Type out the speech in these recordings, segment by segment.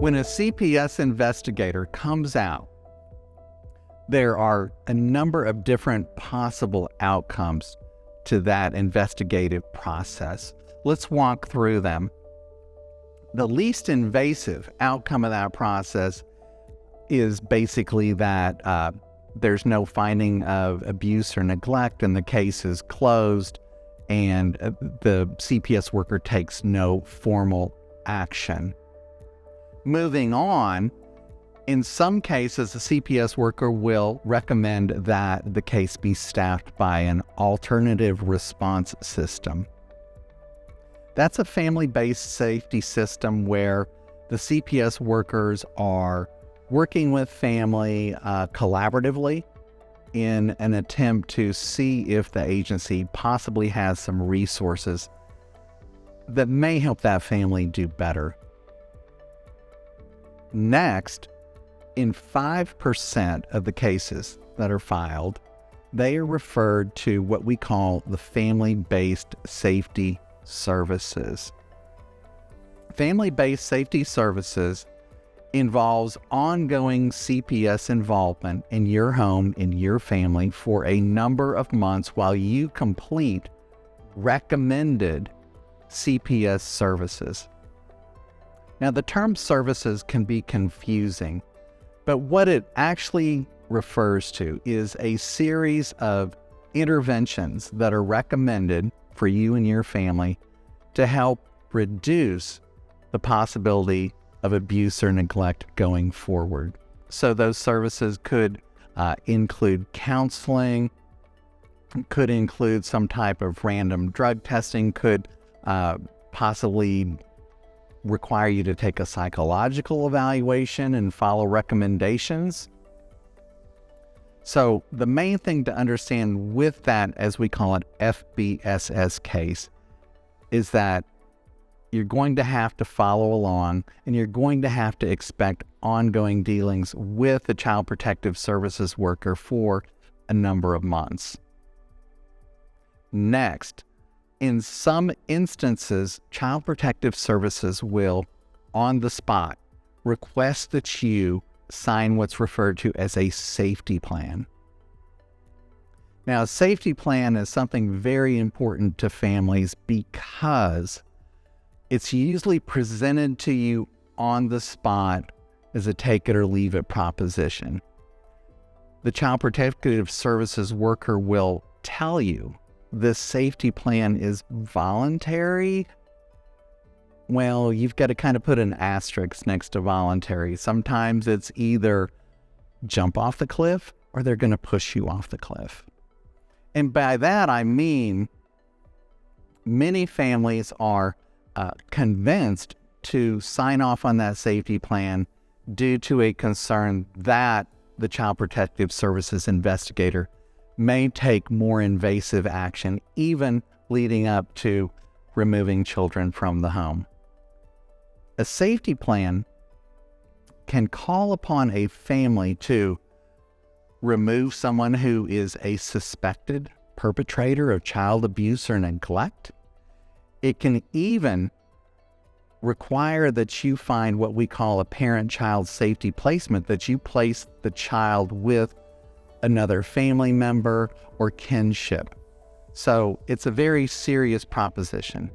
When a CPS investigator comes out, there are a number of different possible outcomes to that investigative process. Let's walk through them. The least invasive outcome of that process is basically that there's no finding of abuse or neglect and the case is closed, and the CPS worker takes no formal action. Moving on, in some cases, the CPS worker will recommend that the case be staffed by an alternative response system. That's a family-based safety system where the CPS workers are working with family collaboratively in an attempt to see if the agency possibly has some resources that may help that family do better. Next, in 5% of the cases that are filed, they are referred to what we call the family-based safety services. Family-based safety services involves ongoing CPS involvement in your home, in your family, for a number of months while you complete recommended CPS services. Now, the term services can be confusing, but what it actually refers to is a series of interventions that are recommended for you and your family to help reduce the possibility of abuse or neglect going forward. So those services could include counseling, could include some type of random drug testing, could possibly require you to take a psychological evaluation and follow recommendations. So the main thing to understand with that, as we call it, FBSS case, is that you're going to have to follow along and you're going to have to expect ongoing dealings with the Child Protective Services worker for a number of months. Next, in some instances, Child Protective Services will, on the spot, request that you sign what's referred to as a safety plan. Now, a safety plan is something very important to families because it's usually presented to you on the spot as a take it or leave it proposition. The Child Protective Services worker will tell you this safety plan is voluntary. Well, you've got to kind of put an asterisk next to voluntary. Sometimes it's either jump off the cliff or they're going to push you off the cliff. And by that, I mean many families are convinced to sign off on that safety plan due to a concern that the Child Protective Services investigator may take more invasive action, even leading up to removing children from the home. A safety plan can call upon a family to remove someone who is a suspected perpetrator of child abuse or neglect. It can even require that you find what we call a parent-child safety placement, that you place the child with another family member or kinship. So it's a very serious proposition.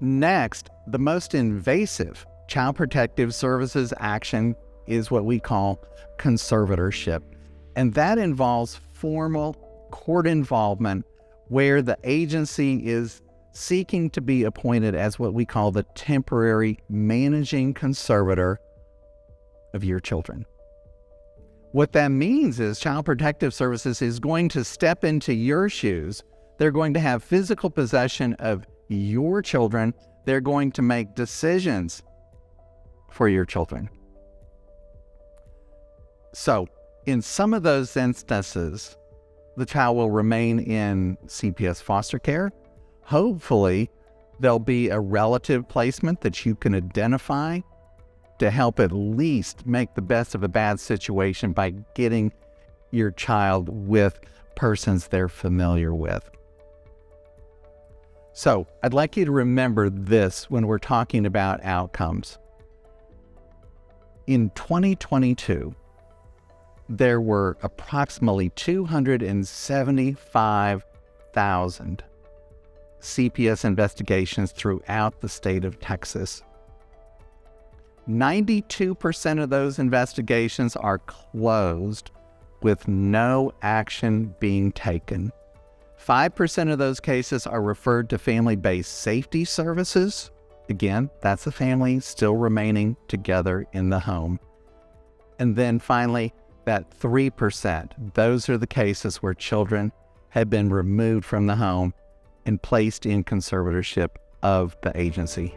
Next, the most invasive Child Protective Services action is what we call conservatorship. And that involves formal court involvement where the agency is seeking to be appointed as what we call the temporary managing conservator of your children. What that means is Child Protective Services is going to step into your shoes. They're going to have physical possession of your children. They're going to make decisions for your children. So, in some of those instances, the child will remain in CPS foster care. Hopefully, there'll be a relative placement that you can identify to help at least make the best of a bad situation by getting your child with persons they're familiar with. So I'd like you to remember this when we're talking about outcomes. In 2022, there were approximately 275,000 CPS investigations throughout the state of Texas. 92% of those investigations are closed with no action being taken. 5% of those cases are referred to family-based safety services. Again, that's a family still remaining together in the home. And then finally, that 3%, those are the cases where children have been removed from the home and placed in conservatorship of the agency.